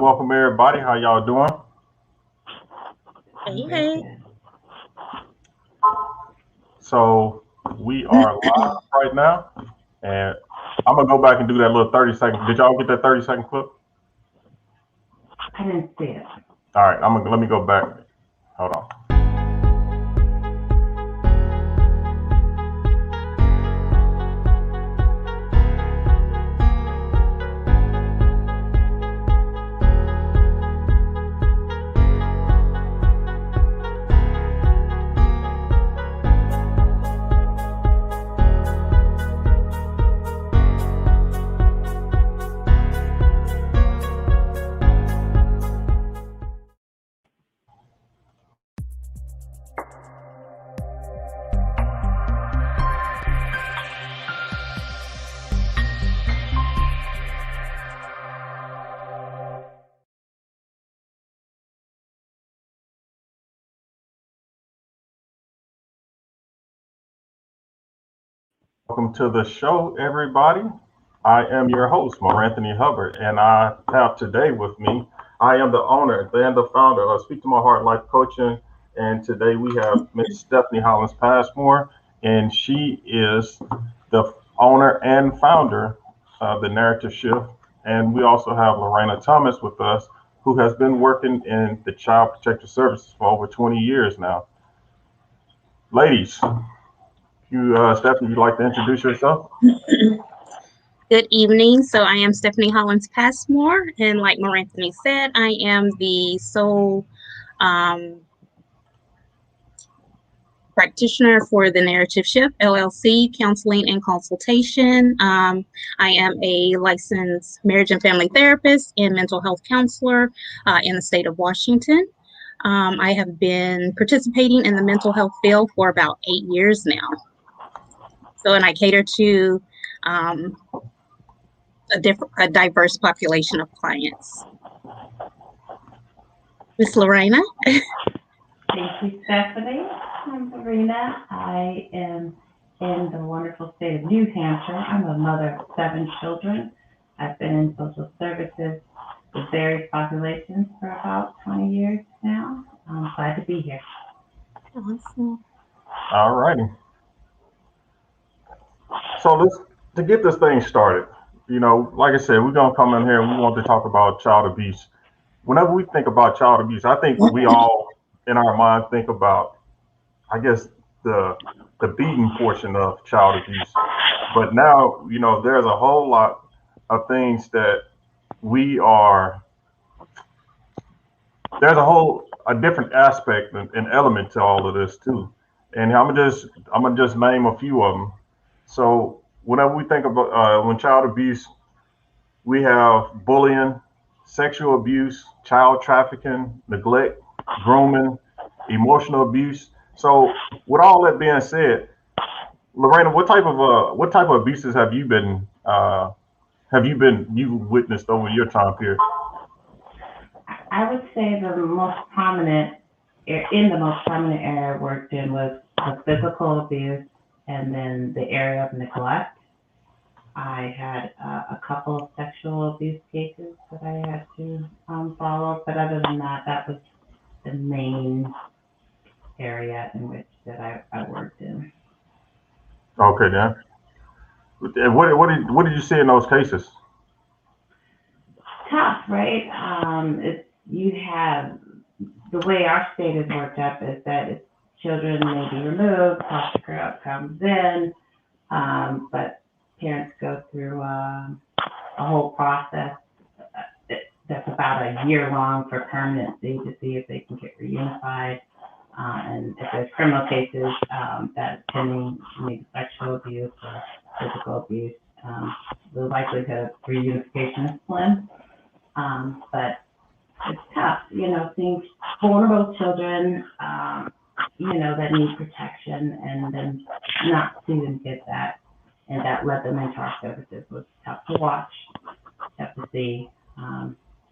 Welcome everybody. How y'all doing? Hey, Very hey. good. So we are live right now, and I'm gonna go back and do that little 30 second. Did y'all get that 30-second clip? I didn't see it. All right, let me go back. Hold on. Welcome to the show, everybody. I am your host, Ma'ranthony Hubbard, and I have today with me, I am the owner and the founder of Speak to My Heart Life Coaching. And today we have Miss Stephanie Hollins-Passmore, and she is the owner and founder of the Narrative Shift. And we also have Loreana Thomas with us, who has been working in the Child Protective Services for over 20 years now. Ladies, Stephanie, you'd like to introduce yourself? Good evening. So I am Stephanie Hollins-Passmore, and like Ma'ranthony said, I am the sole practitioner for the Narrative Shift LLC, counseling and consultation. I am a licensed marriage and family therapist and mental health counselor in the state of Washington. I have been participating in the mental health field for about 8 years now. So, and I cater to a diverse population of clients. Miss Loreana? Thank you, Stephanie. I'm Serena. I am in the wonderful state of New Hampshire. I'm a mother of 7 children. I've been in social services with various populations for about 20 years now. I'm glad to be here. Awesome. All righty. So to get this thing started, like I said, we're gonna come in here and we want to talk about child abuse. Whenever we think about child abuse, I think we all in our mind think about, I guess, the beating portion of child abuse. But now, there's a whole lot of things that we are there's a different aspect and element to all of this too. And I'm gonna just name a few of them. So whenever we think about when child abuse, we have bullying, sexual abuse, child trafficking, neglect, grooming, emotional abuse. So with all that being said, Lorena, what type of abuses you witnessed over your time period? I would say the most prominent, in the most prominent area I worked in was the physical abuse and then the area of neglect. I had a couple of sexual abuse cases that I had to follow, but other than that, that was the main area in which that I worked in. Okay, then. And what did you see in those cases? Tough, right? You have the way our state is worked up is that if children may be removed, foster care comes in, but parents go through a whole process that's about a year long for permanency to see if they can get reunified. And if there's criminal cases that pending maybe sexual abuse or physical abuse, the likelihood of reunification is slim. But it's tough, seeing vulnerable children, that need protection and then not see them get that. And that led them into our services was tough to watch, tough to see,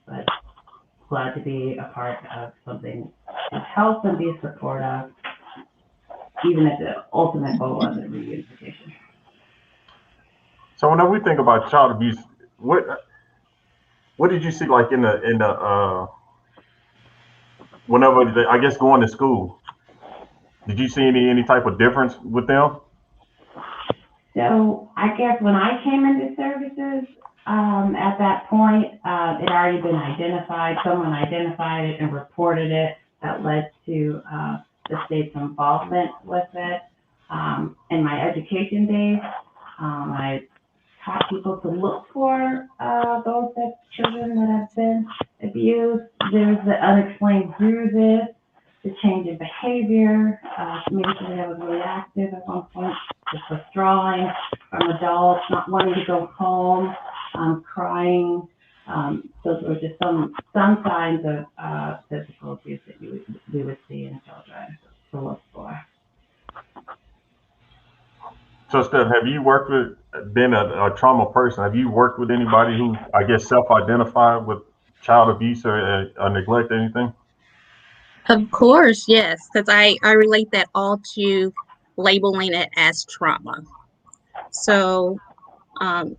but glad to be a part of something to help and be a support of, even if the ultimate goal wasn't reunification. So whenever we think about child abuse, what what did you see like in the whenever I guess going to school? Did you see any type of difference with them? So I guess when I came into services, at that point, it had already been identified. Someone identified it and reported it. That led to the state's involvement with it. In my education days, I taught people to look for those children that have been abused. There's the unexplained bruises, the change in behavior. Maybe somebody that was really active at one point, just withdrawing from adults, not wanting to go home, crying. Those were just some signs of physical abuse that we would see in children to look for. So, Steph, have you worked with, been a trauma person? Have you worked with anybody who, I guess, self-identified with child abuse or neglect or anything? Of course, yes, because I relate that all to labeling it as trauma. So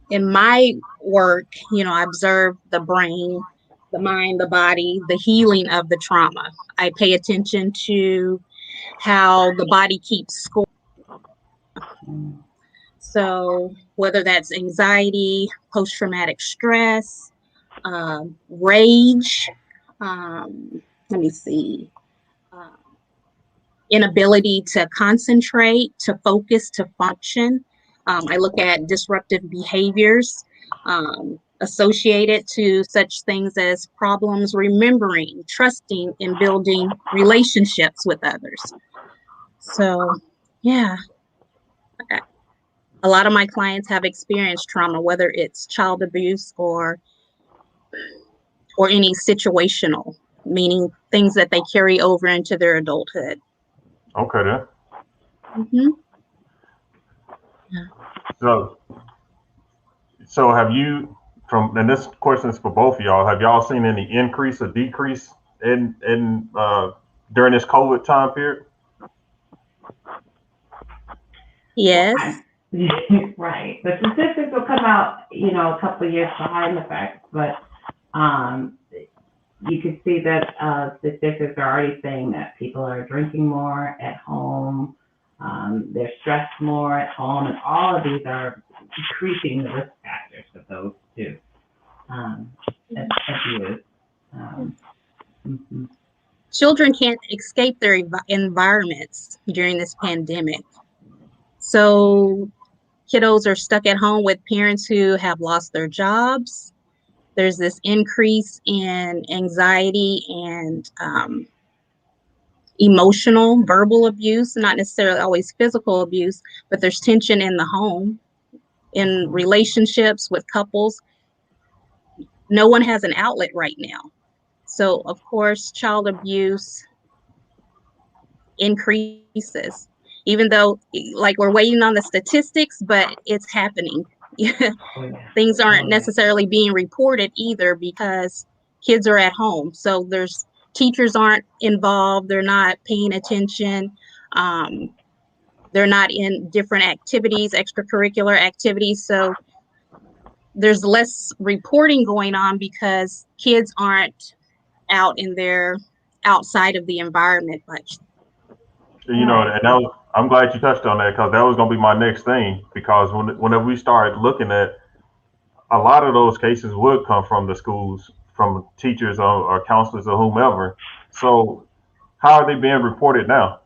in my work, I observe the brain, the mind, the body, the healing of the trauma. I pay attention to how the body keeps score. So whether that's anxiety, post-traumatic stress, rage, let me see, inability to concentrate, to focus, to function. I look at disruptive behaviors associated to such things as problems remembering, trusting, and building relationships with others. So, yeah, a lot of my clients have experienced trauma, whether it's child abuse or any situational, meaning things that they carry over into their adulthood. Okay, then. Mm-hmm. Yeah. So have you, and this question is for both of y'all, have y'all seen any increase or decrease in during this COVID time period? Yes. Right. The statistics will come out, a couple of years behind the facts, but you can see that statistics are already saying that people are drinking more at home, they're stressed more at home, and all of these are decreasing the risk factors of those two abuse. Mm-hmm. Children can't escape their environments during this pandemic. So kiddos are stuck at home with parents who have lost their jobs. There's this increase in anxiety and emotional, verbal abuse, not necessarily always physical abuse, but there's tension in the home, in relationships with couples. No one has an outlet right now. So, of course, child abuse increases, even though like we're waiting on the statistics, but it's happening. Things aren't necessarily being reported either because kids are at home. So there's teachers aren't involved. They're not paying attention. They're not in different activities, extracurricular activities. So there's less reporting going on because kids aren't out in their outside of the environment much. And I'm glad you touched on that because that was going to be my next thing. Because whenever we started looking at a lot of those cases would come from the schools, from teachers or counselors or whomever. So how are they being reported now?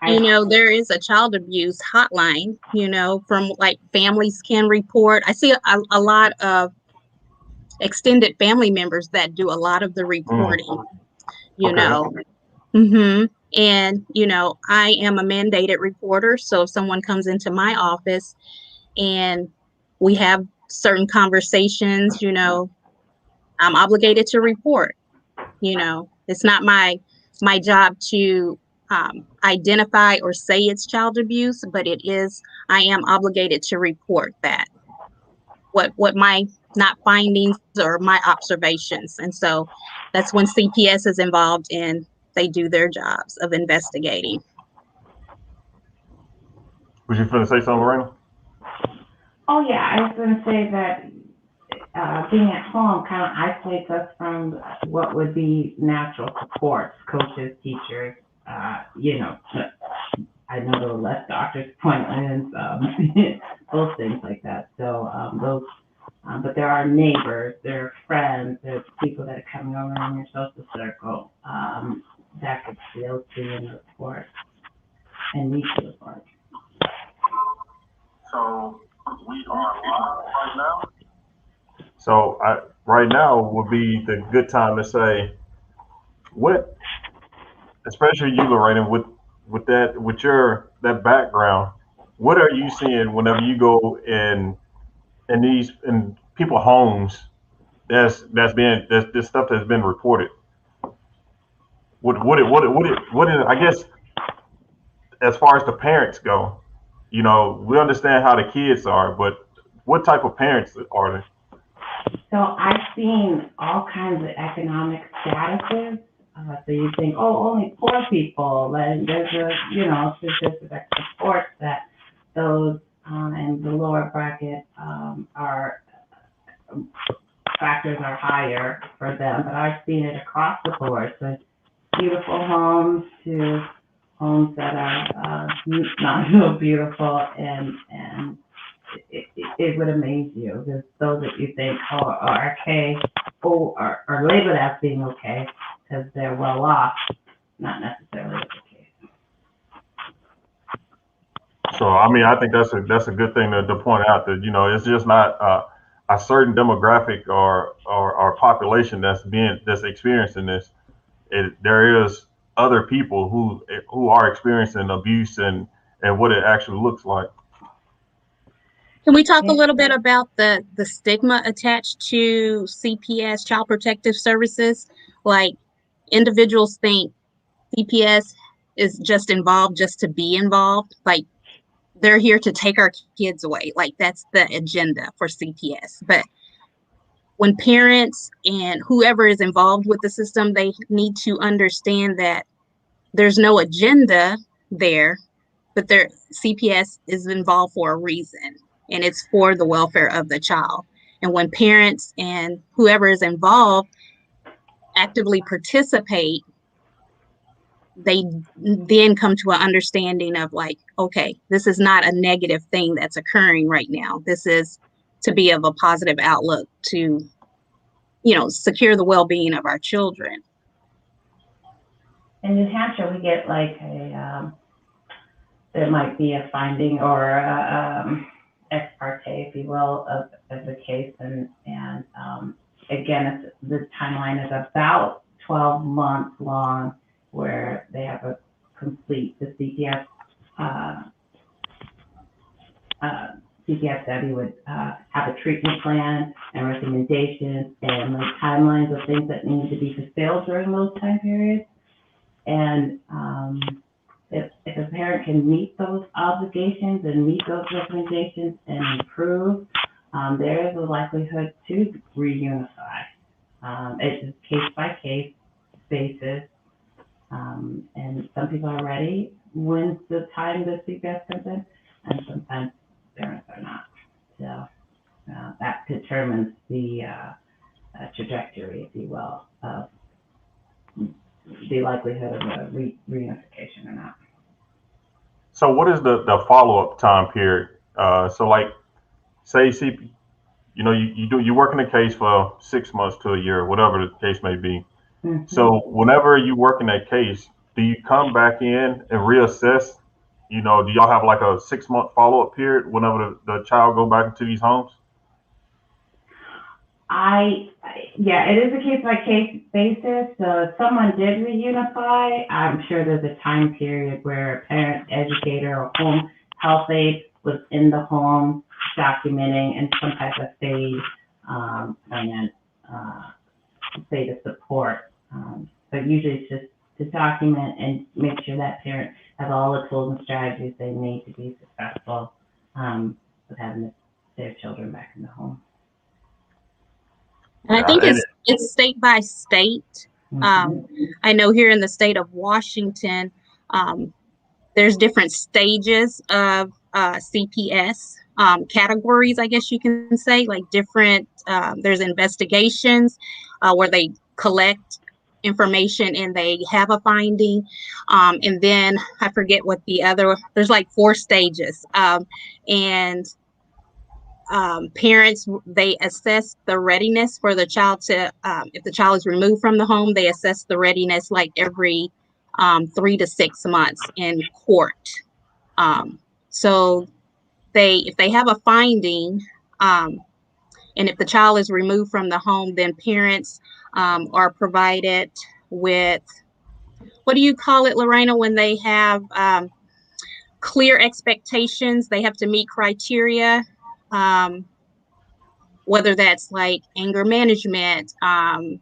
There is a child abuse hotline, from like families can report. I see a lot of extended family members that do a lot of the reporting, Mm-hmm. And, I am a mandated reporter. So if someone comes into my office and we have certain conversations, I'm obligated to report. It's not my job to identify or say it's child abuse, but I am obligated to report that. What my not findings or my observations. And so that's when CPS is involved and they do their jobs of investigating. Was you going to say something, Loreana? Oh yeah, I was going to say that being at home kind of isolates us from what would be natural supports, coaches, teachers. You know, I know there were less doctor's appointments, those things like that. So but there are neighbors, there are friends, there's people that are coming over in your social circle that could still see in the support and need the support. So we are live right now. So right now would be the good time to say what, especially you, Lorraine, with your that background, what are you seeing whenever you go in people homes that's this stuff that's been reported? What I guess as far as the parents go, we understand how the kids are, but what type of parents are they? So I've seen all kinds of economic statuses. So you think, oh, only poor people, and there's statistics that support that those in the lower bracket are factors are higher for them. But I've seen it across the board. So beautiful homes to homes that are not so beautiful, and it would amaze you. There's those that you think are okay, are labeled as being okay because they're well off, not necessarily the case. So I mean, I think that's a good thing to point out that it's just not a certain demographic or population that's experiencing this. There is other people who are experiencing abuse and what it actually looks like. Can we talk a little bit about the stigma attached to CPS, Child Protective Services? Like, individuals think CPS is just involved just to be involved. Like, they're here to take our kids away. Like, that's the agenda for CPS. But when parents and whoever is involved with the system, they need to understand that there's no agenda there, but their CPS is involved for a reason, and it's for the welfare of the child. And when parents and whoever is involved actively participate, they then come to an understanding of like, okay, this is not a negative thing that's occurring right now. This is to be of a positive outlook to, secure the well-being of our children. In New Hampshire, we get like there might be a finding or ex parte, if you will, of the case, and again, the timeline is about 12 months long, where they have a complete the CPS CPS study would have a treatment plan and recommendations and like timelines of things that need to be fulfilled during those time periods. And if a parent can meet those obligations and meet those recommendations and improve, there is a likelihood to reunify. It's a case-by-case basis, and some people are ready when the time the CPS comes in, and sometimes parents are not. So that determines the trajectory, if you will, of the likelihood of a reunification or not. So what is the follow-up time period? So like, say you work in a case for 6 months to a year, whatever the case may be. Mm-hmm. So whenever you work in that case, do you come back in and reassess? Do y'all have like a 6-month follow-up period whenever the child go back into these homes? Yeah, it is a case-by-case basis. So if someone did reunify, I'm sure there's a time period where a parent, educator, or home health aide was in the home documenting and some type of aid plan, say to support. But usually it's just to document and make sure that parent has all the tools and strategies they need to be successful with having their children back in the home. And I think it's state by state. I know here in the state of Washington, there's different stages of CPS. categories, I guess you can say, like different, there's investigations where they collect information and they have a finding. And then I forget what the other, there's like 4 stages. And parents, they assess the readiness for the child to, if the child is removed from the home, they assess the readiness like every 3 to 6 months in court. So if they have a finding, and if the child is removed from the home, then parents are provided with, what do you call it, Loreana, when they have clear expectations, they have to meet criteria, whether that's like anger management, a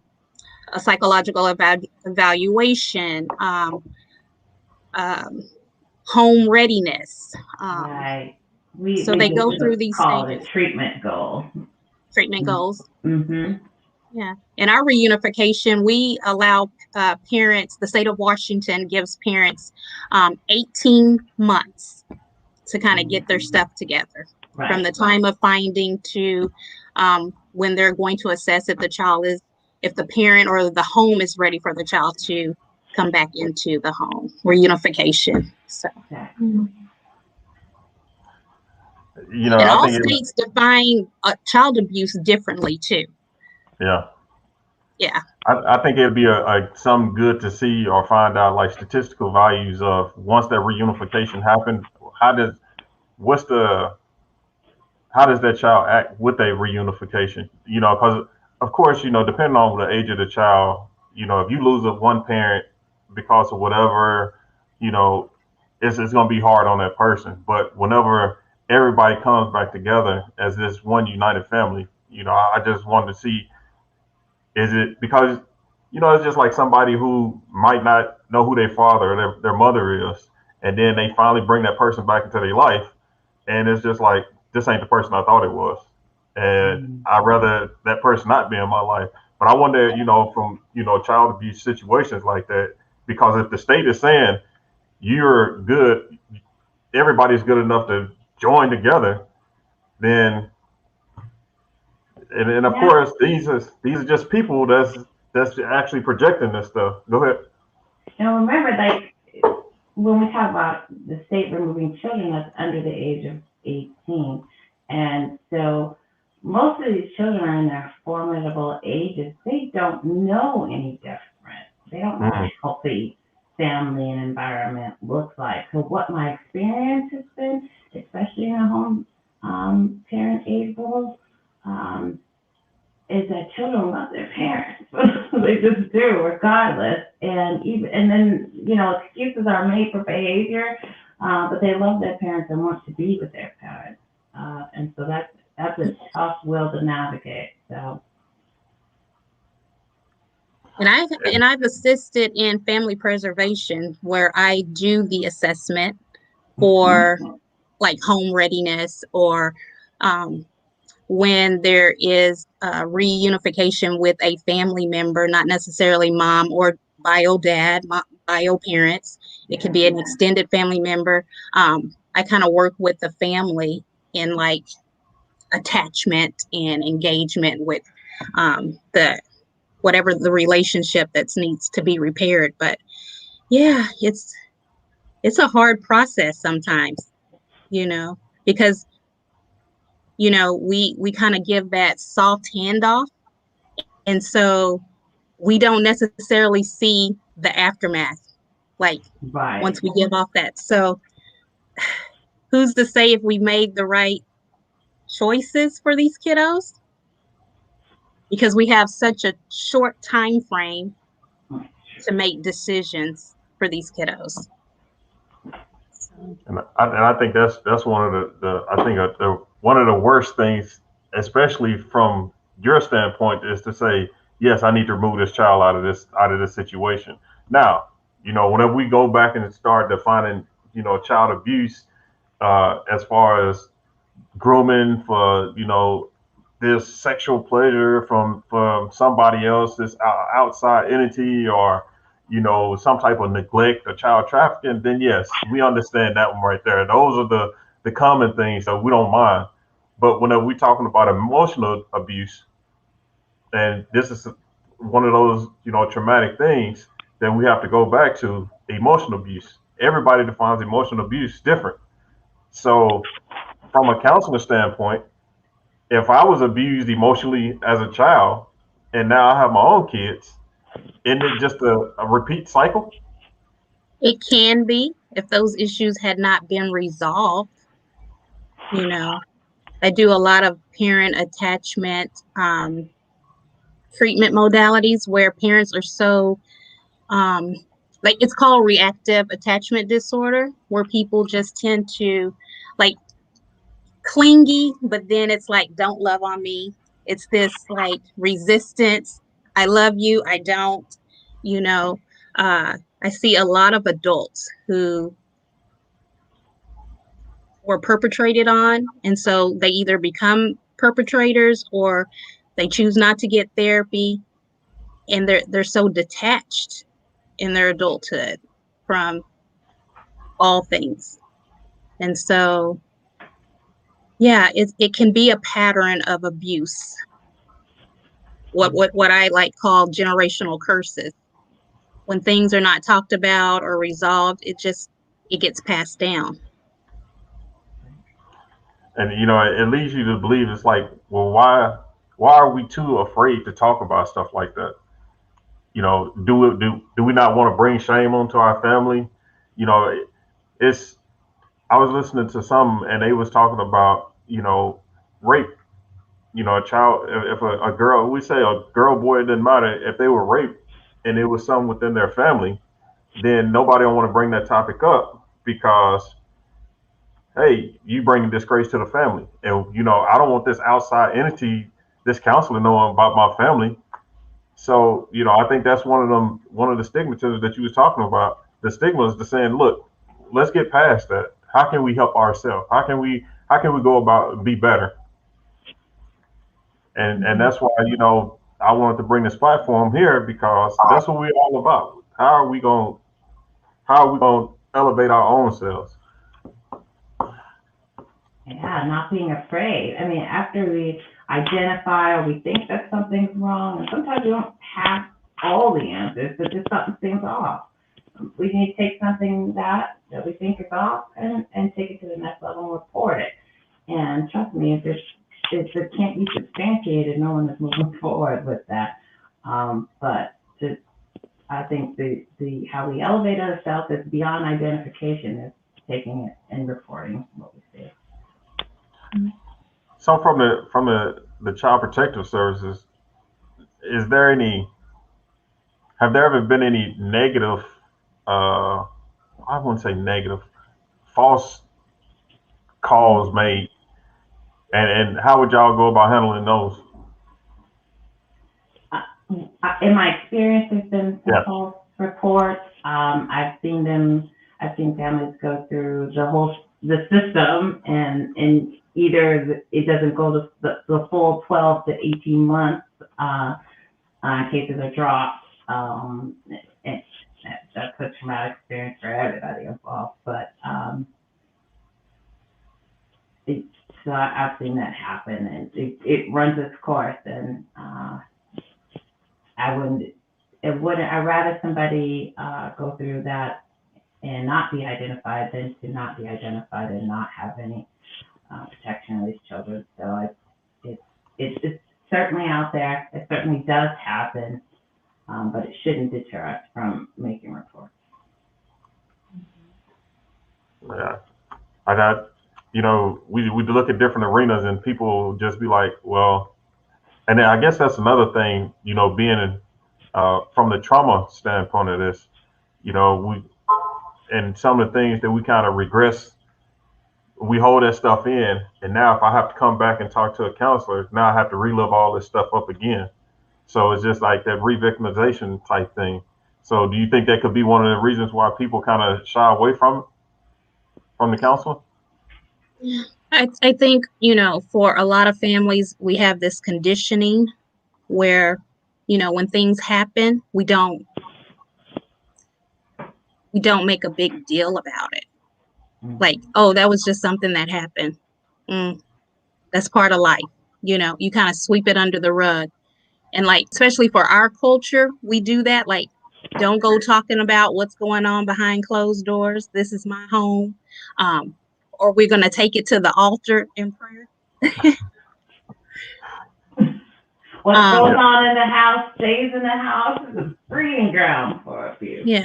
psychological evaluation, home readiness. Right. So they go through these call stages. it a treatment goal. Treatment goals. Mm-hmm. Yeah. In our reunification, we allow parents, the state of Washington gives parents 18 months to kind of get their stuff together. Right. From the time of finding to when they're going to assess if the parent or the home is ready for the child to come back into the home. Reunification. So. You know, and I all think states define child abuse differently too. Yeah. Yeah. I think it'd be some good to see or find out like statistical values of once that reunification happened, how does that child act with a reunification? You know, because of course, you know, depending on the age of the child, you know, if you lose one parent because of whatever, you know, it's going to be hard on that person. But whenever everybody comes back together as this one united family, you know, I just wanted to see, is it because, you know, it's just like somebody who might not know who their father or their mother is, and then they finally bring that person back into their life, and it's just like, this ain't the person I thought it was, and I'd rather that person not be in my life. But I wonder, you know, from, you know, child abuse situations like that, because if the state is saying you're good, everybody's good enough to join together, then and of course these are just people that's actually projecting this stuff. Go ahead. And remember, like when we talk about the state removing children that's under the age of 18, and so most of these children are in their formidable ages. They don't know any different. They don't know what a healthy family and environment looks like. So what my experience has been, especially in a home parent age role, is that children love their parents. They just do, regardless. And then, you know, excuses are made for behavior, but they love their parents and want to be with their parents. And so that's a tough will to navigate. So. And I've assisted in family preservation where I do the assessment for like home readiness, or when there is reunification with a family member, not necessarily mom or bio dad, bio parents. It could be an extended family member. I kind of work with the family in like attachment and engagement with whatever the relationship that needs to be repaired. But yeah, it's a hard process sometimes, you know, because, you know, we kind of give that soft handoff. And so we don't necessarily see the aftermath, like once we give off that. So who's to say if we made the right choices for these kiddos? Because we have such a short time frame to make decisions for these kiddos. And I think that's one of one of the worst things, especially from your standpoint, is to say, yes, I need to remove this child out of this situation. Now, you know, whenever we go back and start defining, you know, child abuse, as far as grooming for, you know, this sexual pleasure from somebody else, this outside entity, or, you know, some type of neglect or child trafficking, then yes, we understand that one right there. Those are the common things, so we don't mind. But whenever we're talking about emotional abuse, and this is one of those, traumatic things that we have to go back to emotional abuse. Everybody defines emotional abuse different. So from a counselor standpoint, if I was abused emotionally as a child and now I have my own kids, isn't it just a repeat cycle? It can be if those issues had not been resolved. I do a lot of parent attachment treatment modalities where parents are so like, it's called reactive attachment disorder, where people just tend to like clingy, but then it's like, don't love on me. It's this like resistance. I love you, I don't. you know I see a lot of adults who were perpetrated on, and so they either become perpetrators or they choose not to get therapy, and they're so detached in their adulthood from all things. And so, yeah, it can be a pattern of abuse. What I like call generational curses. When things are not talked about or resolved, it gets passed down. And it leads you to believe it's like, well, why are we too afraid to talk about stuff like that? Do we not want to bring shame onto our family? You know, it's I was listening to some and they was talking about, rape. A child, if a girl, we say a girl, boy, it didn't matter if they were raped and it was some within their family, then nobody will want to bring that topic up because, hey, you bring disgrace to the family. And, I don't want this outside entity, this counselor knowing about my family. So, I think that's one of the stigmatisms that you was talking about. The stigma is the saying, look, let's get past that. How can we help ourselves? How can we go about be better? And that's why, I wanted to bring this platform here because that's what we're all about. How are we going to elevate our own selves? Yeah, not being afraid. I mean, after we identify or we think that something's wrong, and sometimes we don't have all the answers, but just something seems off. We need to take something that we think is off and take it to the next level and report it. And trust me, if it can't be substantiated, no one is moving forward with that. But I think the how we elevate ourselves is beyond identification, is taking it and reporting what we see. So from the Child Protective Services, is there any have there ever been any negative, I wouldn't say negative, false calls made, and how would y'all go about handling those? In my experience, there's been some Yeah. false reports. I've seen families go through the system, and either it doesn't go to the full 12 to 18 months. Cases are dropped. And that's a traumatic experience for everybody involved. But so I've seen that happen, and it runs its course. And I'd rather somebody go through that and not be identified than to not be identified and not have any protection of these children. So it's certainly out there. It certainly does happen, but it shouldn't deter us from making reports. Yeah, I got, we look at different arenas and people just be like, well, and then I guess that's another thing, being from the trauma standpoint of this, we and some of the things that we kind of regress, we hold that stuff in, and now if I have to come back and talk to a counselor, now I have to relive all this stuff up again. So it's just like that re-victimization type thing. So do you think that could be one of the reasons why people kind of shy away from the counselor? I think, for a lot of families, we have this conditioning where, when things happen, we don't make a big deal about it. Like, oh, that was just something that happened. That's part of life. You know, you kind of sweep it under the rug. And like, especially for our culture, we do that. Like, don't go talking about what's going on behind closed doors. This is my home. Or we're going to take it to the altar in prayer. What goes on in the house stays in the house. Is a breeding ground for a few. Yeah.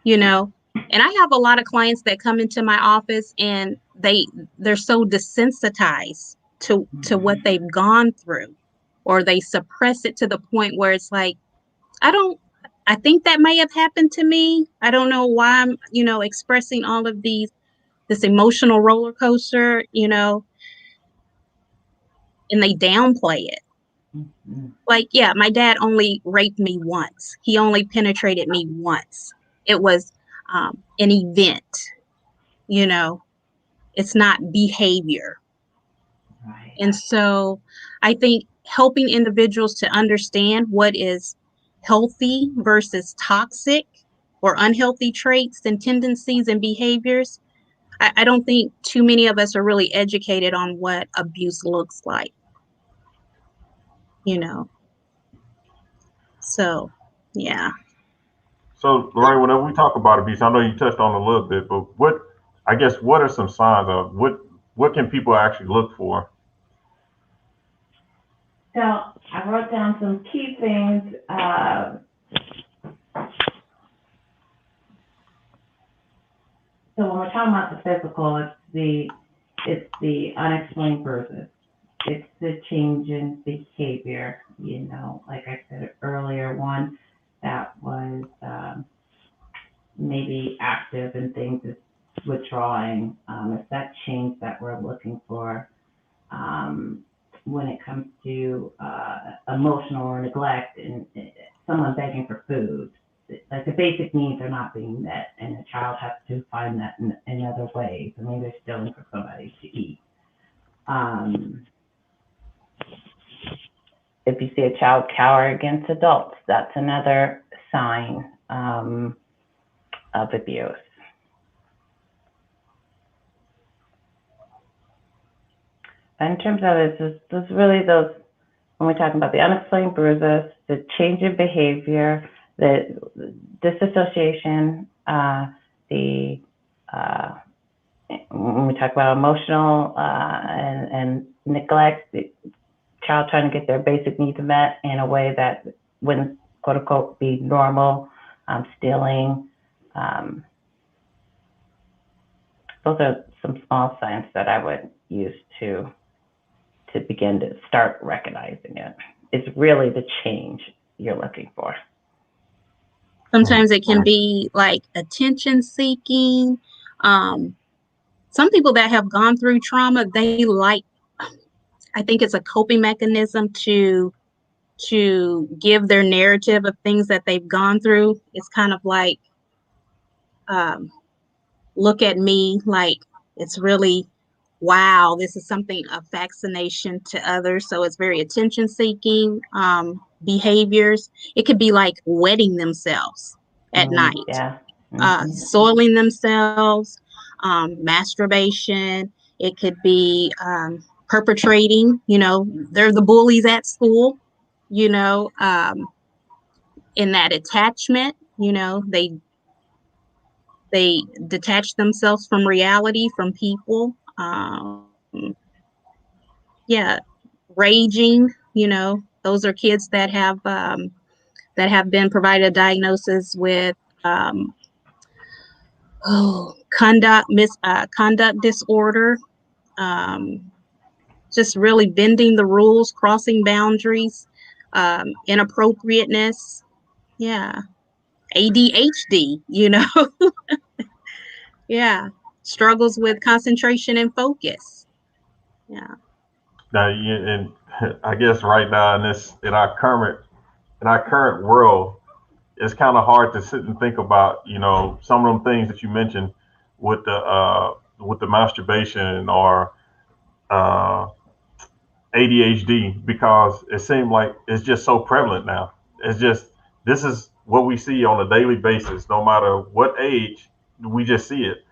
You know, and I have a lot of clients that come into my office and they're so desensitized to what they've gone through, or they suppress it to the point where it's like, I think that may have happened to me. I don't know why I'm, expressing all of this emotional roller coaster, and they downplay it. Like, yeah, my dad only raped me once. He only penetrated me once. It was an event, it's not behavior. Right. And so I think helping individuals to understand what is healthy versus toxic or unhealthy traits and tendencies and behaviors, I don't think too many of us are really educated on what abuse looks like, So, yeah. So, Lorraine, whenever we talk about abuse, I know you touched on it a little bit, but what are some signs of what can people actually look for? So I wrote down some key things. So when we're talking about the physical, it's the unexplained bruises. It's the change in behavior. Like I said earlier, one that was maybe active and things is withdrawing. It's that change that we're looking for. When it comes to emotional or neglect and someone begging for food, like the basic needs are not being met, and the child has to find that in other ways. I mean, they're stealing for somebody to eat. If you see a child cower against adults, that's another sign of abuse. In terms of it, there's really those, when we're talking about the unexplained bruises, the change in behavior, the disassociation, when we talk about emotional and neglect, the child trying to get their basic needs met in a way that wouldn't, quote unquote, be normal, stealing. Those are some small signs that I would use to begin to start recognizing it. It's really the change you're looking for. Sometimes it can be like attention seeking. Some people that have gone through trauma, I think it's a coping mechanism to give their narrative of things that they've gone through. It's kind of like, look at me, like it's really, wow, this is something of fascination to others. So it's very attention seeking behaviors. It could be like wetting themselves at night, soiling themselves, masturbation. It could be perpetrating, they're the bullies at school, in that attachment, they detach themselves from reality, from people. Raging, those are kids that have been provided a diagnosis with conduct disorder, just really bending the rules, crossing boundaries, inappropriateness, ADHD, struggles with concentration and focus. Now, and I guess right now in our current world, it's kind of hard to sit and think about, some of them things that you mentioned with the masturbation or ADHD, because it seemed like it's just so prevalent now. This is what we see on a daily basis, no matter what age, we just see it.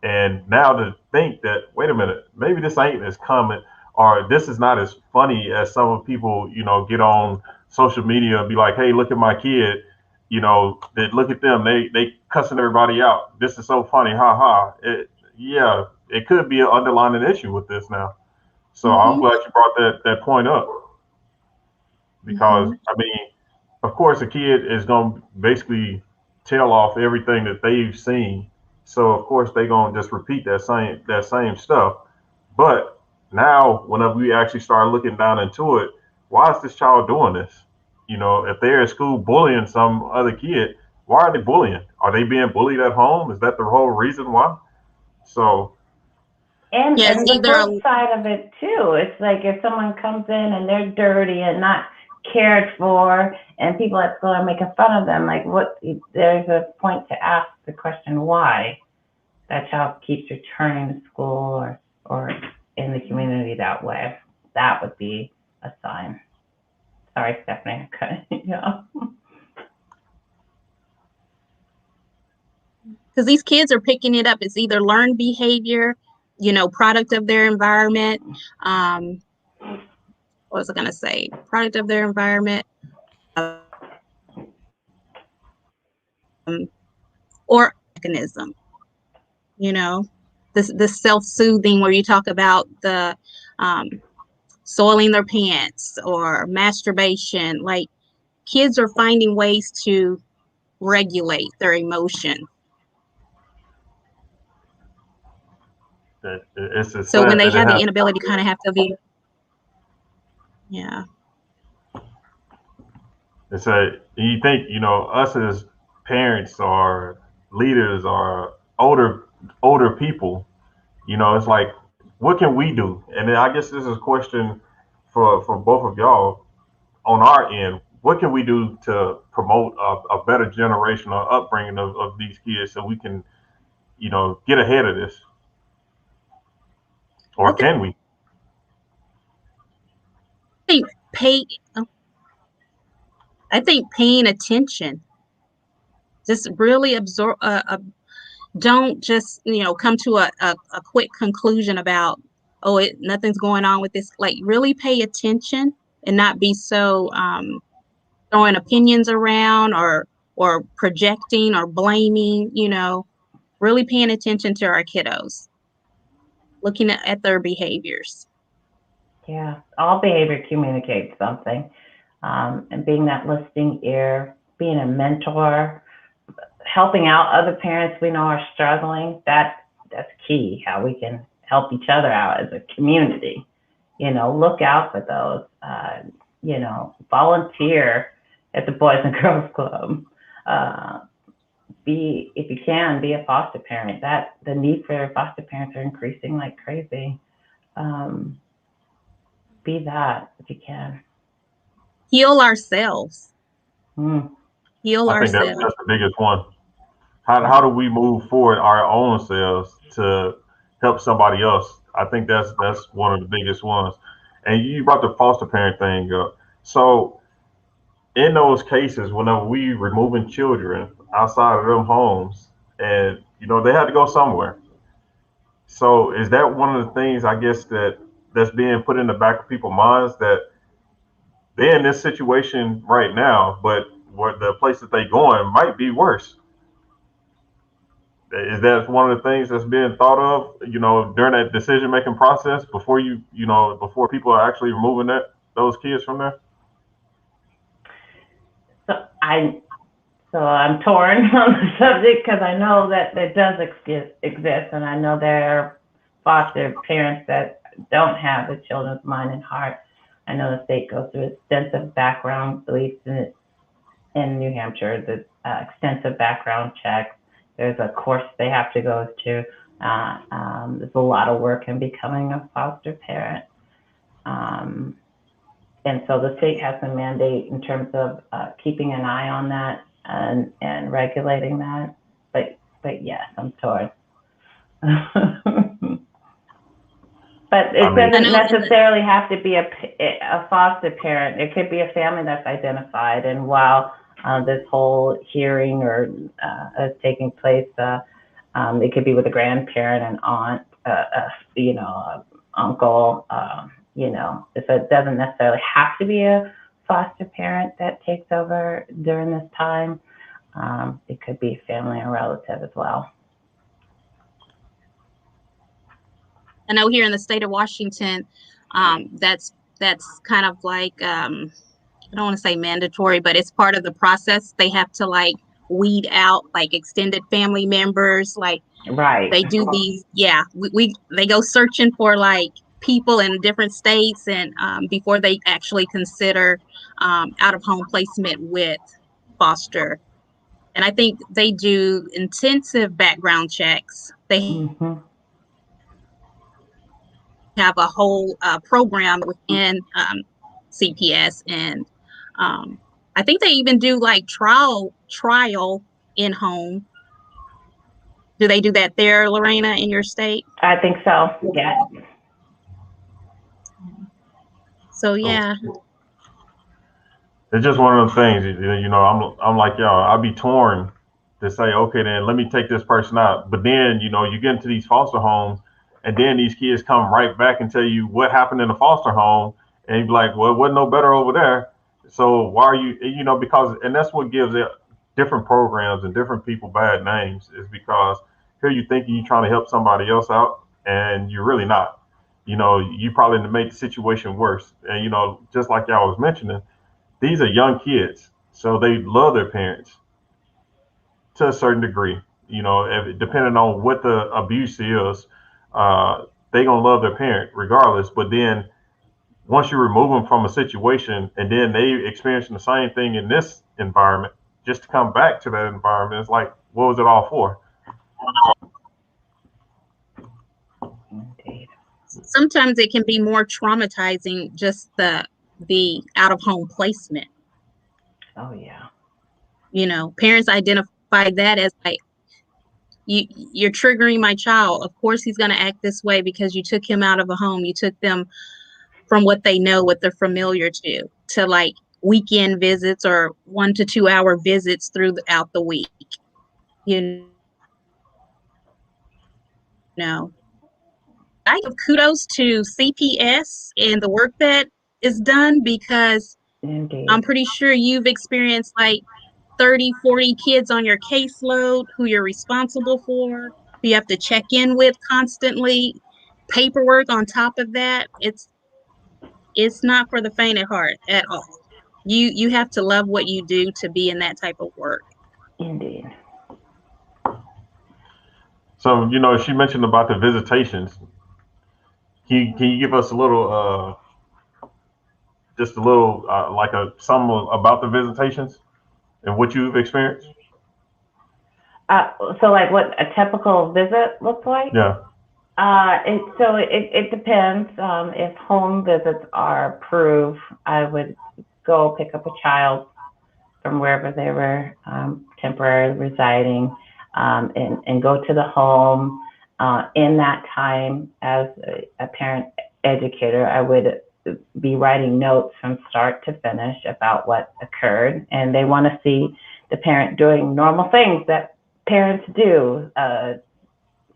And now to think that, wait a minute, maybe this ain't as common, or this is not as funny as some of people, get on social media and be like, hey, look at my kid, that look at them, they cussing everybody out. This is so funny, ha ha. Yeah, it could be an underlying issue with this now. So I'm glad you brought that point up, because I mean, of course, a kid is going to basically tell off everything that they've seen. So of course they're going to just repeat that same stuff. But now, whenever we actually start looking down into it, why is this child doing this? If they're at school bullying some other kid, why are they bullying? Are they being bullied at home? Is that the whole reason why? So, And Yeah, and it's the either flip side of it too, it's like if someone comes in and they're dirty and not cared for, and people at school are making fun of them, like there's a point to ask the question why that child keeps returning to school or in the community that way. That would be a sign. Sorry, Stephanie, I cut you off. because these kids are picking it up. It's either learned behavior, product of their environment. What was I going to say? Product of their environment. Or mechanism, this self-soothing where you talk about the soiling their pants or masturbation. Like, kids are finding ways to regulate their emotion. it's So when they have the has inability to kind of have to be, yeah. It's you think, us as parents or leaders or older people, it's like, what can we do? And then I guess this is a question for both of y'all on our end. What can we do to promote a better generation or upbringing of these kids so we can, get ahead of this? Or can we? I think paying attention, just really absorb, don't just, come to a quick conclusion about, nothing's going on with this. Like, really pay attention and not be so throwing opinions around or projecting or blaming, really paying attention to our kiddos, looking at their behaviors. Yeah, all behavior communicates something. And being that listening ear, being a mentor, helping out other parents we know are struggling, that's key, how we can help each other out as a community. Look out for those, volunteer at the Boys and Girls Club. If you can, be a foster parent. That the need for foster parents are increasing like crazy. Be that if you can. Heal ourselves. Heal I think ourselves. that's the biggest one. How do we move forward our own selves to help somebody else? I think that's one of the biggest ones. And you brought the foster parent thing up. So in those cases, whenever we removing children outside of them homes, and they had to go somewhere. So is that one of the things, I guess, that's being put in the back of people's minds, that they're in this situation right now, but where the place that they going might be worse? Is that one of the things that's being thought of, during that decision making process before before people are actually removing those kids from there? So I'm torn on the subject because I know that it does exist, and I know there are foster parents that don't have the children's mind and heart. I know the state goes through extensive background, at least in New Hampshire, the extensive background checks. There's a course they have to go to. There's a lot of work in becoming a foster parent. And so the state has a mandate in terms of keeping an eye on that and regulating that. But yes, I'm torn. But it doesn't necessarily have to be a foster parent. It could be a family that's identified. And while this whole hearing is taking place, It could be with a grandparent, an aunt, uncle, if it doesn't necessarily have to be a foster parent that takes over during this time. It could be family or relative as well. I know here in the state of Washington, that's kind of like, I don't want to say mandatory, but it's part of the process. They have to like weed out like extended family members. Like Right. they do these, they go searching for like people in different states, and before they actually consider out of home placement with foster. And I think they do intensive background checks. They have a whole program within CPS, and I think they even do like trial in home. Do they do that there, Loreana, in your state? I think so. Yeah. So yeah. It's just one of those things, I'm like y'all, I'll be torn to say, okay, then let me take this person out. But then, you get into these foster homes, and then these kids come right back and tell you what happened in the foster home. And you're like, well, it wasn't no better over there. So why are you, because, and that's what gives it different programs and different people bad names, is because here you thinking you're trying to help somebody else out, and you're really not. You probably make the situation worse. And, just like y'all was mentioning, these are young kids, so they love their parents to a certain degree. Depending on what the abuse is, they gonna love their parent regardless. But then once you remove them from a situation, and then they experiencing the same thing in this environment, just to come back to that environment, it's like, what was it all for? Sometimes it can be more traumatizing, just the out of home placement. Oh yeah. Parents identify that as like, you're triggering my child. Of course he's going to act this way because you took him out of a home. You took them from what they know, what they're familiar to like weekend visits or 1 to 2 hour visits throughout the week. I give kudos to CPS and the work that is done, because Indeed. I'm pretty sure you've experienced like 30, 40 kids on your caseload who you're responsible for, who you have to check in with constantly, paperwork on top of that. It's not for the faint of heart at all. You have to love what you do to be in that type of work. Indeed. So, she mentioned about the visitations. Can you give us a little, some about the visitations and what you've experienced? So like what a typical visit looks like? Yeah. It depends. If home visits are approved, I would go pick up a child from wherever they were temporarily residing, and go to the home. In that time, as a parent educator, I would be writing notes from start to finish about what occurred, and they want to see the parent doing normal things that parents do,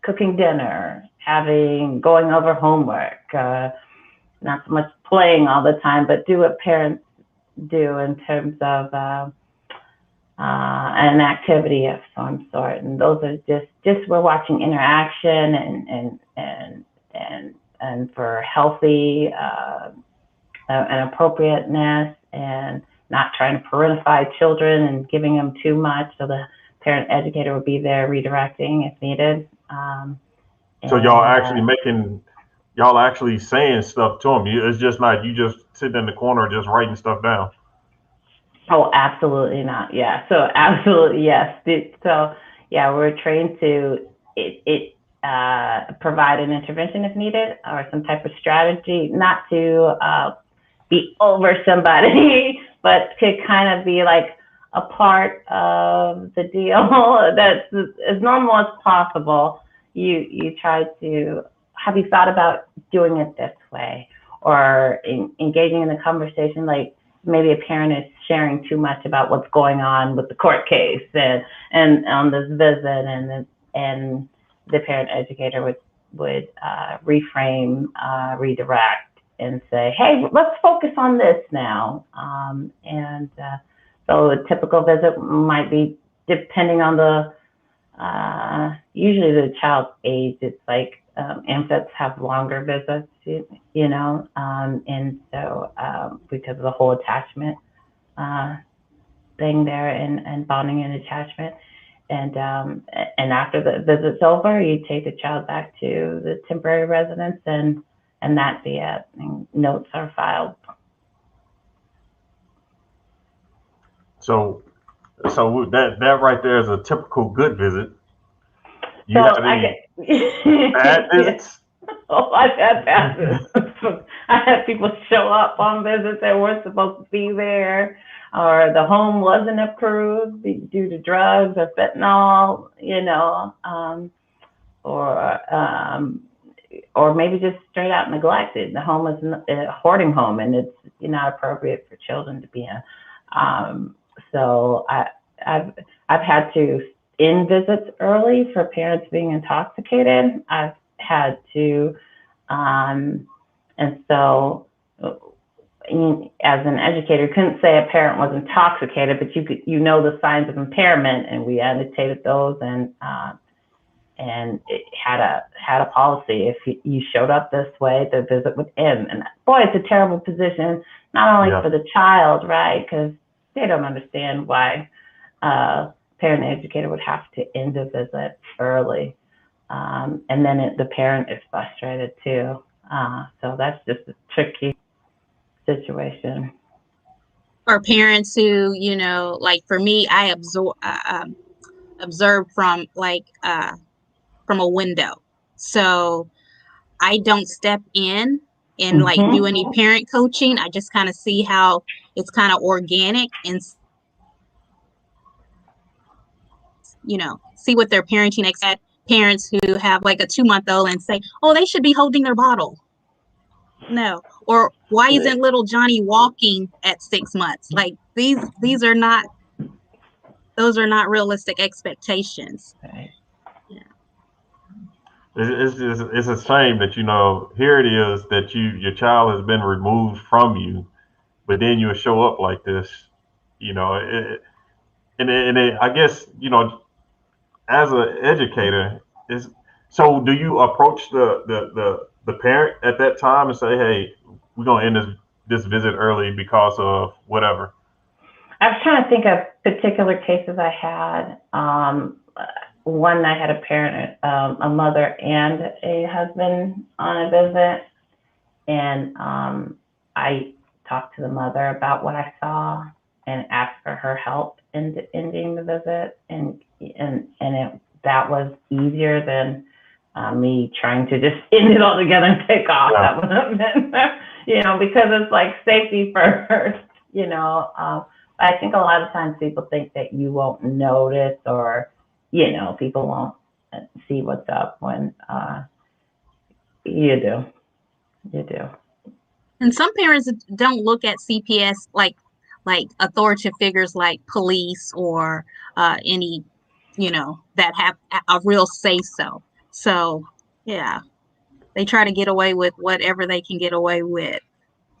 cooking dinner, going over homework, not so much playing all the time, but do what parents do in terms of an activity of some sort. And those are just we're watching interaction and for healthy and appropriateness, and not trying to parentify children and giving them too much. So the parent educator will be there redirecting if needed. So y'all actually saying stuff to them. It's just not you just sitting in the corner just writing stuff down. Oh, absolutely not. Yeah. So absolutely yes. So yeah, we're trained to provide an intervention if needed, or some type of strategy, not to be over somebody, but to kind of be like a part of the deal that's as normal as possible. You try to, have you thought about doing it this way, or engaging in the conversation, like maybe a parent is sharing too much about what's going on with the court case and on this visit, and and the parent educator would reframe, redirect, and say, hey, let's focus on this now. So a typical visit might be, depending on the, usually the child's age, it's like infants have longer visits, you know, and so because of the whole attachment thing there, and bonding and attachment. And after the visit's over, you take the child back to the temporary residence, and that's it. And notes are filed. So that right there is a typical good visit. You So have any bad visits? Oh, I've had bad visits. I had people show up on visits that weren't supposed to be there, or the home wasn't approved due to drugs or fentanyl, you know, or maybe just straight out neglected. The home is a hoarding home, and it's not appropriate for children to be in. So I've had to end visits early for parents being intoxicated. I've had to, and so as an educator, couldn't say a parent was intoxicated, but you know the signs of impairment, and we annotated those, and it had a policy. If you showed up this way, the visit would end. And boy, it's a terrible position, not only for the child, right? Because they don't understand why parent educator would have to end a visit early. And then the parent is frustrated too. So that's just a tricky situation. Or parents who, like for me, I observe from from a window. So I don't step in and like do any parent coaching. I just kind of see how it's kind of organic, and see what their parenting expect. Parents who have like a 2-month-old and say, oh, they should be holding their bottle. No. Or why isn't little Johnny walking at 6 months? Like those are not realistic expectations. Right. Yeah. It's a shame that, here it is that your child has been removed from you, but then you show up like this, I guess, as an educator, so do you approach the parent at that time and say, hey, we're going to end this visit early because of whatever? I was trying to think of particular cases I had. One, I had a parent, a mother and a husband on a visit, and I talked to the mother about what I saw and asked for her help in ending the visit, and that was easier than me trying to just end it all together and take off. Yeah. That would have been, because it's like safety first, I think a lot of times people think that you won't notice, or, people won't see what's up when you do. You do. And some parents don't look at CPS like authoritative figures like police or any, that have a real say-so. So, yeah, they try to get away with whatever they can get away with.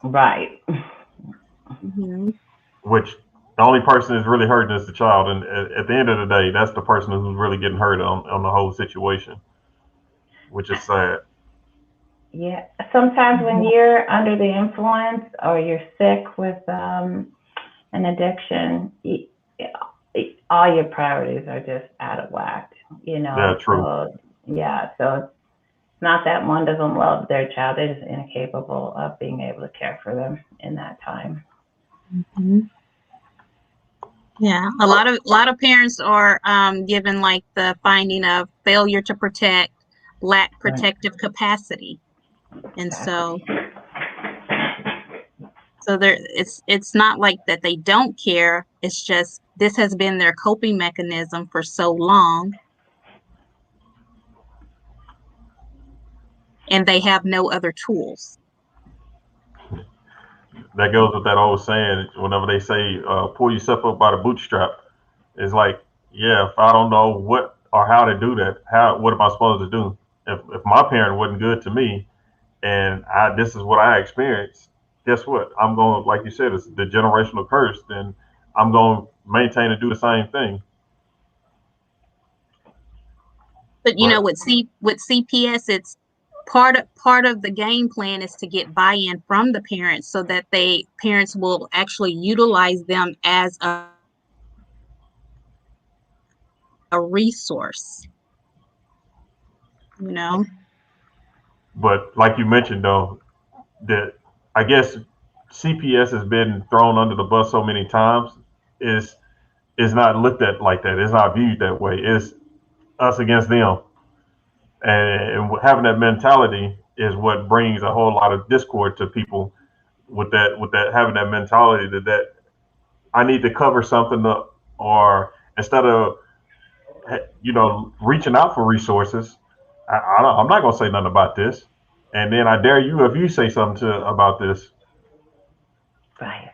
Right. Mm-hmm. Which the only person that's really hurting is the child. And at the end of the day, that's the person who's really getting hurt on the whole situation, which is sad. Yeah. Sometimes when you're under the influence or you're sick with an addiction, all your priorities are just out of whack, Yeah, true. So it's not that one doesn't love their child. They're just incapable of being able to care for them in that time. Mm-hmm. Yeah, a lot of parents are given like the finding of failure to protect, lack protective capacity, and so there it's not like that they don't care. It's just this has been their coping mechanism for so long, and they have no other tools. That goes with that old saying, whenever they say, pull yourself up by the bootstrap, it's like, yeah, if I don't know what or how to do that. What am I supposed to do? If my parent wasn't good to me, and this is what I experienced, guess what? I'm going, like you said, it's the generational curse. Then I'm going to maintain and do the same thing. But with CPS, it's part of the game plan is to get buy-in from the parents so that parents will actually utilize them as a resource. But like you mentioned, though, that I guess CPS has been thrown under the bus so many times is not looked at like that. It's not viewed that way. It's us against them, and having that mentality is what brings a whole lot of discord to people. With that having that mentality that I need to cover something up, or instead of reaching out for resources, I'm not gonna say nothing about this, and then I dare you if you say something about this. Right.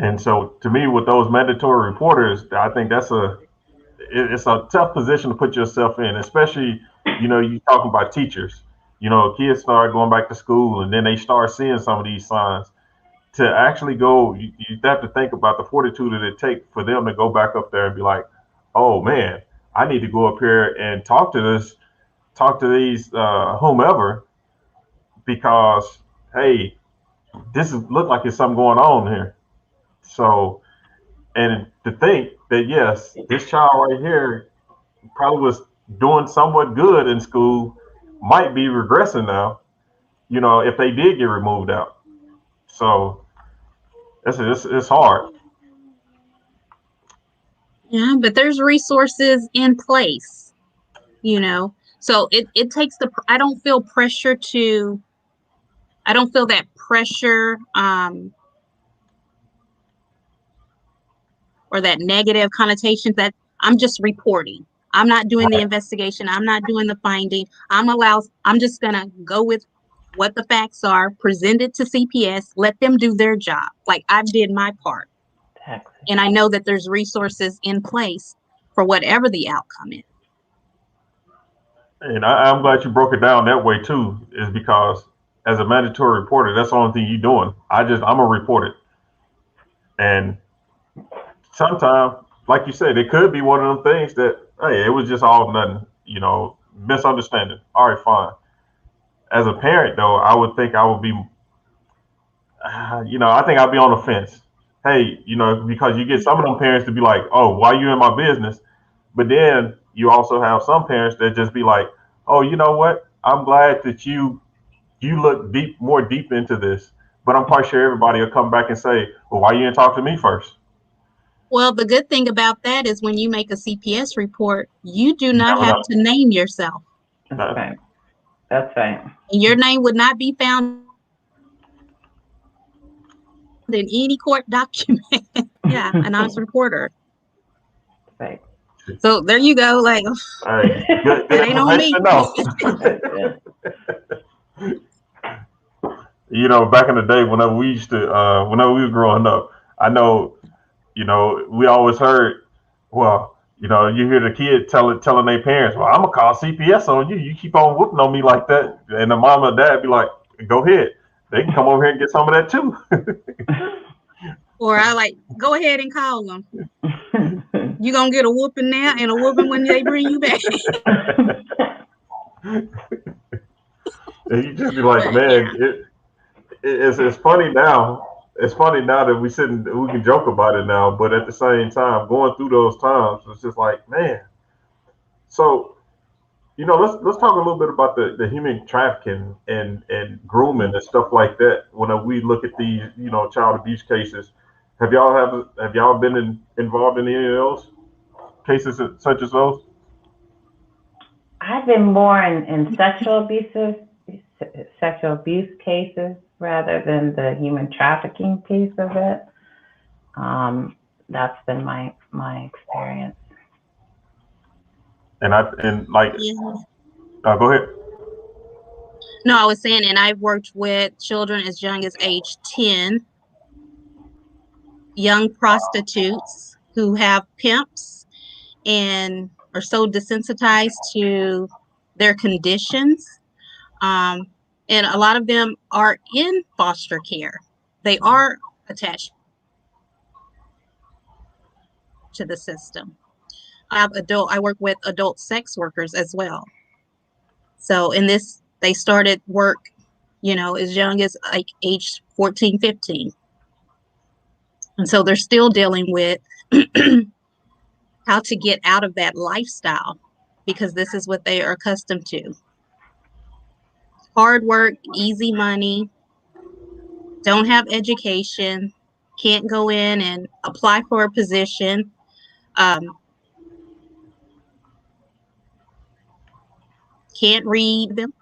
And so, to me, with those mandatory reporters, I think it's a tough position to put yourself in, especially you talking about teachers. Kids start going back to school, and then they start seeing some of these signs. To actually go, you have to think about the fortitude that it takes for them to go back up there and be like, "Oh man, I need to go up here and talk to these whomever, because hey, look like there's something going on here." So, and to think that yes, this child right here probably was doing somewhat good in school, might be regressing now, if they did get removed out. So it's hard. Yeah, but there's resources in place, so it takes I don't feel that pressure, or that negative connotation that I'm just reporting. I'm not doing the investigation. I'm not doing the finding. I'm just going to go with what the facts are, present it to CPS, let them do their job. Like I did my part. And I know that there's resources in place for whatever the outcome is. And I'm glad you broke it down that way too, is because as a mandatory reporter, that's the only thing you're doing. I'm gonna report it. And sometimes, like you said, it could be one of them things that, hey, it was just all nothing, misunderstanding. All right, fine. As a parent, though, I would think I would be, I think I'd be on the fence. Hey, because you get some of them parents to be like, oh, why are you in my business? But then you also have some parents that just be like, oh, you know what? I'm glad that you look more deep into this. But I'm quite sure everybody will come back and say, well, why you didn't talk to me first? Well, the good thing about that is when you make a CPS report, you do not have to name yourself. That's right. That's right. And your name would not be found in any court document. Yeah, anonymous reporter. Right. So there you go. Like, hey, good that ain't on me. Back in the day, whenever we were growing up, I know, we always heard, well, you hear the kid telling their parents, well, I'm gonna call CPS on you. You keep on whooping on me like that, and the mom and dad be like, go ahead. They can come over here and get some of that too. Or I like, go ahead and call them. You gonna get a whooping now and a whooping when they bring you back. And you just be like, man, it's funny now. It's funny now that we can joke about it now, but at the same time, going through those times, it's just like, man. So, let's talk a little bit about the human trafficking and grooming and stuff like that. When we look at these, child abuse cases, have y'all been involved in any of those cases such as those? I've been more in sexual abuse cases rather than the human trafficking piece of it. That's been my experience. Go ahead. No, I was saying, and I've worked with children as young as age 10, young prostitutes who have pimps, and are so desensitized to their conditions. And a lot of them are in foster care. They are attached to the system. I work with adult sex workers as well. So in this, they started work, as young as like age 14, 15. And so they're still dealing with how to get out of that lifestyle because this is what they are accustomed to. Hard work, easy money, don't have education, can't go in and apply for a position. Can't read them,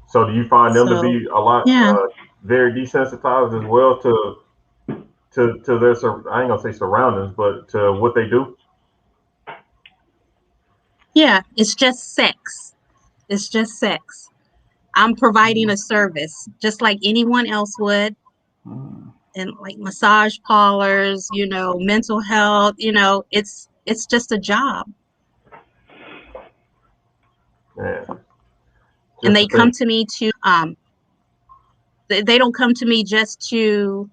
So do you find them to be a lot very desensitized as well to their I ain't gonna say surroundings, but to what they do? Yeah, it's just sex. It's just sex. I'm providing a service just like anyone else would. And like massage parlors, mental health, it's just a job. Yeah. And they come to me to they don't come to me just to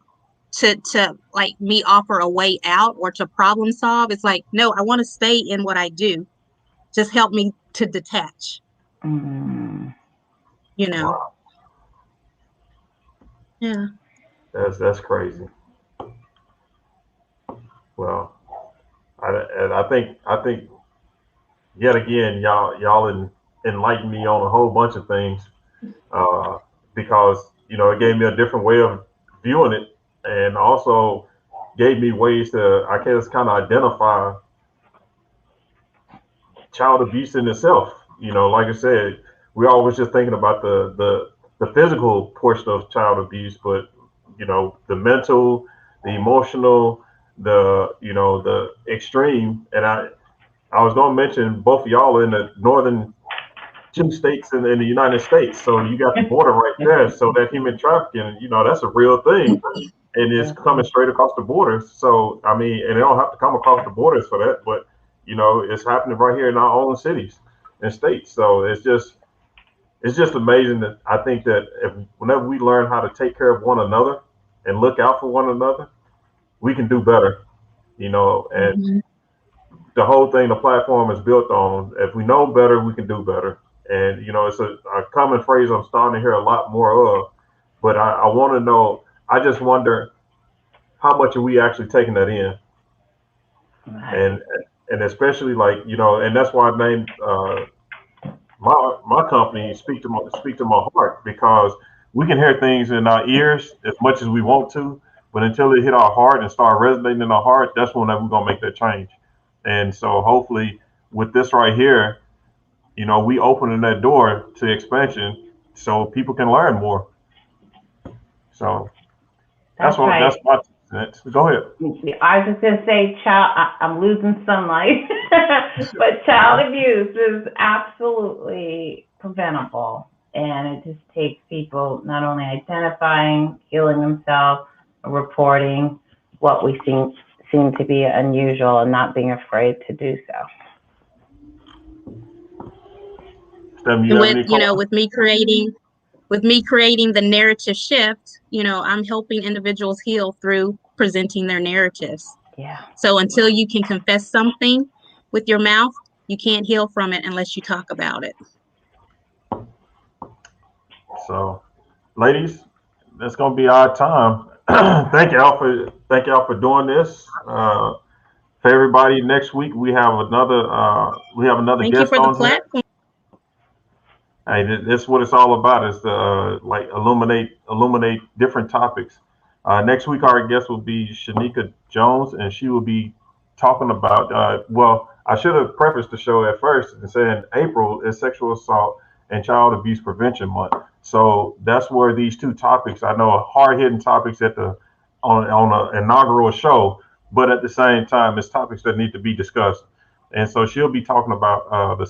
like me offer a way out or to problem solve. It's like, no, I want to stay in what I do. Just help me to detach. Wow. Yeah. That's crazy. Well, I think yet again y'all enlightened me on a whole bunch of things because it gave me a different way of viewing it, and also gave me ways to, I guess, kind of identify child abuse in itself. Like I said, we always just thinking about the physical portion of child abuse, but the mental, the emotional, the extreme. And I was going to mention both of y'all in the northern 2 states in the United States, so you got the border right there. So that human trafficking, that's a real thing, and it's coming straight across the borders. So I mean, and they don't have to come across the borders for that, but it's happening right here in our own cities and states. So it's just amazing that I think that whenever we learn how to take care of one another and look out for one another, we can do better. And the whole thing the platform is built on. If we know better, we can do better. And it's a common phrase I'm starting to hear a lot more of. But I want to know. I just wonder how much are we actually taking that in, and especially and that's why I named my company Speak to My Heart, because we can hear things in our ears as much as we want to, but until it hit our heart and start resonating in our heart, that's when we're gonna make that change. And so hopefully with this right here, we opening that door to expansion so people can learn more. So that's my 2 cents. Go ahead. I was just gonna say, I'm losing sunlight, but child abuse is absolutely preventable, and it just takes people not only identifying, healing themselves, reporting what we seem to be unusual, and not being afraid to do so. With me creating the narrative shift, I'm helping individuals heal through presenting their narratives. Yeah. So until you can confess something with your mouth, you can't heal from it unless you talk about it. So, ladies, that's gonna be our time. Thank y'all for doing this. For everybody, next week we have another Thank guest you for on the platform. here. Hey, this is what it's all about, is to illuminate different topics. Next week our guest will be Shanika Jones, and she will be talking about well, I should have prefaced the show at first and saying April is Sexual Assault and Child Abuse Prevention Month. So that's where these 2 topics, I know, are hard-hitting topics on an inaugural show, but at the same time, it's topics that need to be discussed. And so she'll be talking about the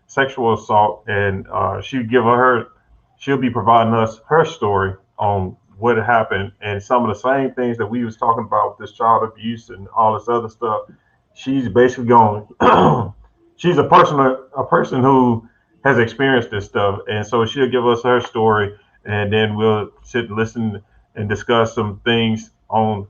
sexual assault, and she'll be providing us her story on what happened, and some of the same things that we was talking about, this child abuse and all this other stuff. She's basically going. She's a person who has experienced this stuff, and so she'll give us her story, and then we'll sit and listen and discuss some things on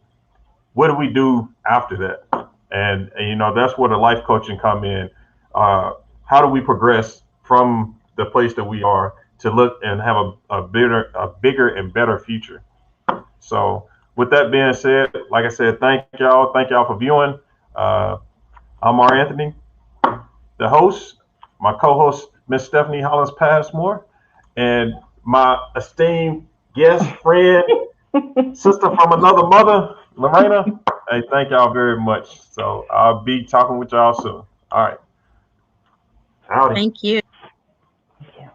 what do we do after that. And you know, that's where the life coaching come in. How do we progress from the place that we are to look and have a bigger and better future? So with that being said, like I said, thank y'all for viewing. I'm Ma'ranthony, the host, my co-host, Miss Stephanie Hollins-Passmore, and my esteemed guest, friend, sister from another mother, Loreana. Hey, thank y'all very much. So I'll be talking with y'all soon. All right. Howdy. Thank you. Yeah.